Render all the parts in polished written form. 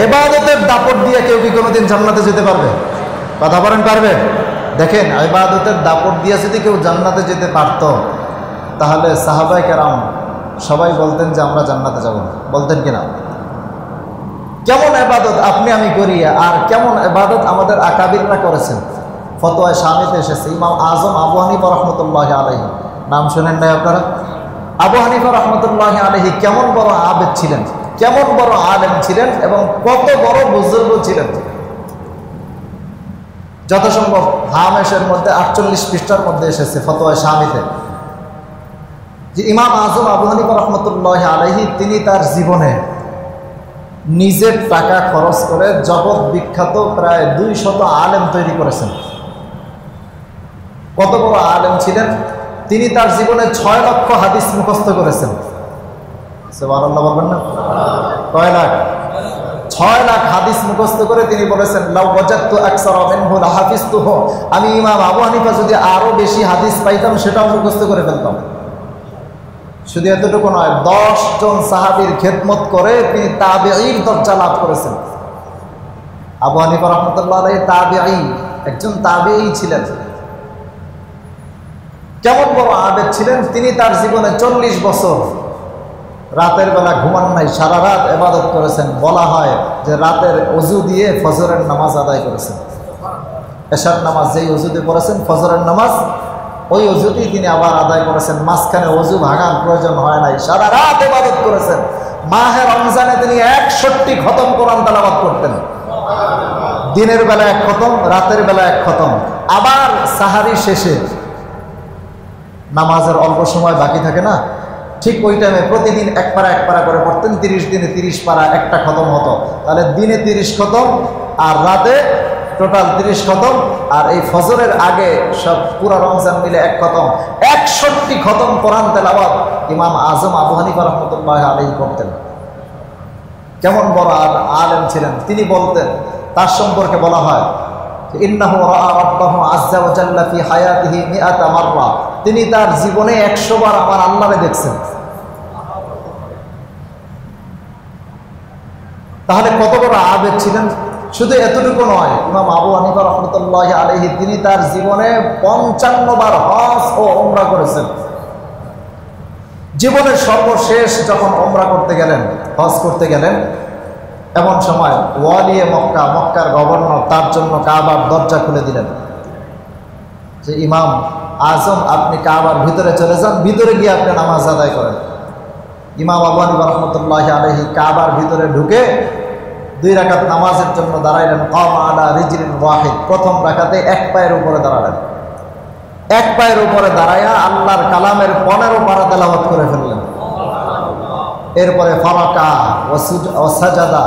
ইবাদতের দাপট দিয়ে কেউ কি কোনোদিন জান্নাতে যেতে পারবে? কথা বলেন, পারবে? দেখেন, ইবাদতের দাপট দিয়ে যদি কেউ জান্নাতে যেতে পারত, তাহলে সাহাবায়ে কেরাম সবাই বলতেন যে আমরা জান্নাতে যাব না, বলতেন কিনা? কেমন ইবাদত আপনি আমি করি, আর কেমন ইবাদত আমাদের আকাবিররা করেছেন। ফতোয়ায়ে শামিতে এসেছে, ইমাম আজম আবু হানিফা রাহমাতুল্লাহি আলাইহি, নাম শুনেন নাই আপনারা? আবু হানিফা রাহমাতুল্লাহি আলাইহি কেমন বড় আবেদ ছিলেন, কেমন বড় আলেম ছিলেন, এবং কত বড় বুজুর্গ ছিলেন। যত সম্ভব হামেশের মধ্যে 48 পৃষ্ঠার মধ্যে এসেছে ফতোয়ায়ে শামিতে, যে ইমাম আজম আবু হানিফা রাহমাতুল্লাহি আলাইহি তিনি তার জীবনে নিজের টাকা খরচ করে জগৎ বিখ্যাত প্রায় 200 আলেম তৈরি করেছেন। কত বড় আলেম ছিলেন তিনি! তার জীবনে 6 লক্ষ হাদিস মুখস্থ করেছেন। সুবহানাল্লাহ বলবেন না? কয় লাখ? 6 লাখ হাদিস মুখস্থ করে তিনি বলেছেন, লাউ ওয়াজাদতু আকসারা মিনহু লাহাফিজতুহু, আমি ইমাম আবু হানিফা যদি আরো বেশি হাদিস পাইতাম সেটাও মুখস্থ করে ফেলতাম। শুধু এতটুকু নয়, 10 জন সাহাবীর খেদমত করে তিনি তাবেঈর দরজা লাভ করেছেন। আবু হানিফা রাহমাতুল্লাহ আলাইহি তাবেঈ, একজন তাবেঈ ছিলেন। কেমন বড় আবেদ ছিলেন তিনি! তার জীবনে 40 বছর রাতের বেলা ঘুমান নাই, সারা রাত ইবাদত করেছেন। বলা হয় যে রাতের ওযু দিয়ে ফজরের নামাজ আদায় করেছেন। এশার নামাজ যেই ওযু দিয়ে পড়েছেন, ফজরের নামাজ ওই ওযুতেই তিনি আবার আদায় করেছেন। মাঝখানে ওযু ভাঙার প্রয়োজন হয় নাই, সারা রাত ইবাদত করেছেন। মাহে রমজানে তিনি 61 খতম কোরআন তেলাওয়াত করতেন। দিনের বেলা 1 খতম, রাতের বেলা 1 খতম। আবার সাহারি শেষে নামাজের অল্প সময় বাকি থাকে না, ঠিক ওই টাইমে প্রতিদিন 1 পারা করে পড়তেন। 30 দিনে 30 পারা, একটা খতম হতো। তাহলে দিনে 30 খতম, আর রাতে টোটাল 30 খতম, আর এই ফজরের আগে সব পুরা রমজান মিলে 1 খতম। 61 খতম কোরআন তেলাওয়াত ইমাম আজম আবু হানিফা রাহমাতুল্লাহি আলাইহি করতেন। কেমন বড় আলেম ছিলেন তিনি! বলতেন, তার সম্পর্কে বলা হয়, ইন্নাহু রাআ রাব্বাহু আযজা ওয়া জাল্লা ফি হায়াতিহি 100 মাররা, তিনি তার জীবনে 100 বার আমার আল্লাহকে দেখছেন। তাহলে কত বড় আবেদ ছিলেন! শুধু এতটুকু নয়, ইমাম আবু হানিফা রাহমাতুল্লাহি আলাইহি তিনি তার জীবনে 55 বার হজ ও উমরা করেছেন। জীবনের সর্বশেষ যখন উমরা করতে গেলেন, হজ করতে গেলেন, এমন সময় ওয়ালিয়ে মক্কা, মক্কার গভর্নর তার জন্য কাবার দরজা খুলে দিলেন যে ইমাম আজম আপনি কাবার ভিতরে চলে যান, ভিতরে গিয়ে আপনি নামাজ আদায় করেন। ইমাম আবু হানিফা রাহমাতুল্লাহি আলাইহি কাবার ভিতরে ঢুকে 2 রাকাত নামাজের জন্য দাঁড়াইলেন। কামা আলা রিজলিন ওয়াহিদ, প্রথম রাকাতে 1 পায়ের উপরে দাঁড়ালেন। 1 পায়ের উপরে দাঁড়ায়া আল্লাহর কালামের 15 পারা তেলাওয়াত করে ফেললেন। এরপরে ফারাকা ওয়া সাজাদা,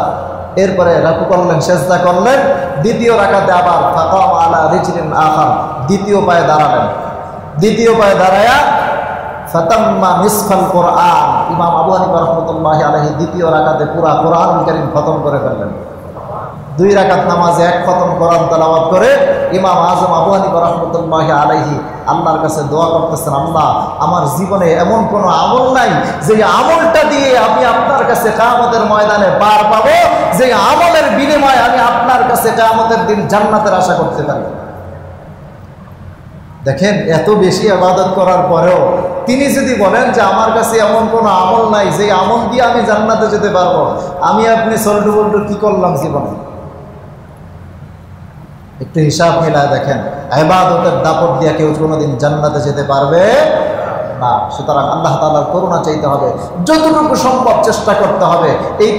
এরপরে রাকু করলেন, সেজদা করলেন। দ্বিতীয় রাকাতে আবার ফাকাম আলা রিজলিন আখার, দ্বিতীয় পায়ে দাঁড়ালেন। দ্বিতীয় পায়ে দাঁড়ায়া ফাতাম্মা নিসফাল কোরআন, ইমাম আবু হানিফা রাহমাতুল্লাহি আলাইহি দ্বিতীয় রাকাতে পুরা কোরআনুল কারীম খতম করে ফেললেন। 2 রাকাত নামাজে 1 খতম কোরআন তেলাওয়াত করে ইমাম আজম আবু হানিফা রাহমাতুল্লাহি আলাইহি আল্লাহর কাছে দোয়া করতেছেন, আল্লাহ আমার জীবনে এমন কোনো আমল নাই যে আমলটা দিয়ে আমি আপনার কাছে কিয়ামতের ময়দানে পার পাবো, যে আমলের বিনিময়ে আমি আপনার কাছে কিয়ামতের দিন জান্নাতের আশা করতে পারি। দেখেন, এত বেশি ইবাদত করার পরেও তিনি যদি বলেন যে আমার কাছে এমন কোনো আমল নাই যে আমল দিয়ে আমি জান্নাতে যেতে পারবো, আমি আপনি সল্টু বল্টু কি করলাম জীবনে? একটু হিসাব মিলায় দেখেন, ইবাদতের দাপট দিয়ে কেউ কোনোদিন জান্নাতে যেতে পারবে না। সুতরাং আল্লাহ তাআলার করুণা চাইতে হবে, যতটুকু সম্ভব চেষ্টা করতে হবে। এই